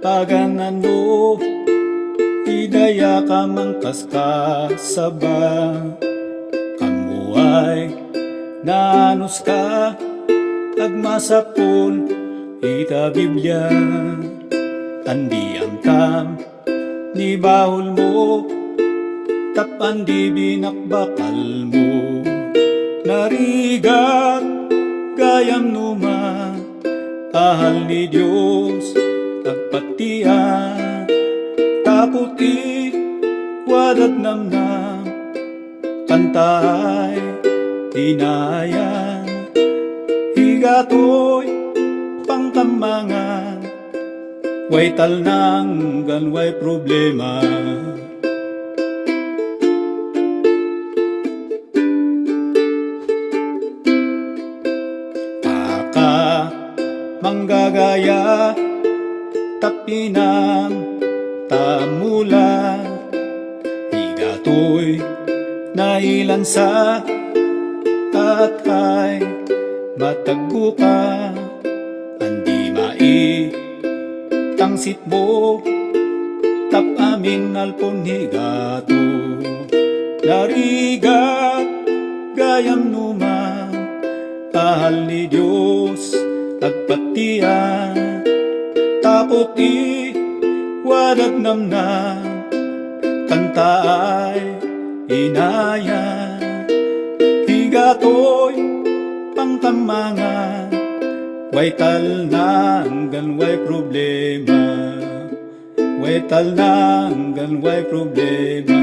paganano idaya ka mangkas ka saba kamuay nanos ka agmasapol ita Biblia andi ang tam ni bahol mo tapan di binakbakal mo narigat gayam numa ahal ni Diyos agpatian taputi wadat namnam kantay inayan higatoy pangkamangan way talnanggan way problema manggagaya tapinam tamula higatoy nailansa at kay matagbo ka andi mai tangsit mo tap amin alpon higato narigat gayam numa ahal ni Diyos agpatian taputi wadat namna kantaay inaya higatoy pangkamangan way talnanggan way problema way talnanggan way problema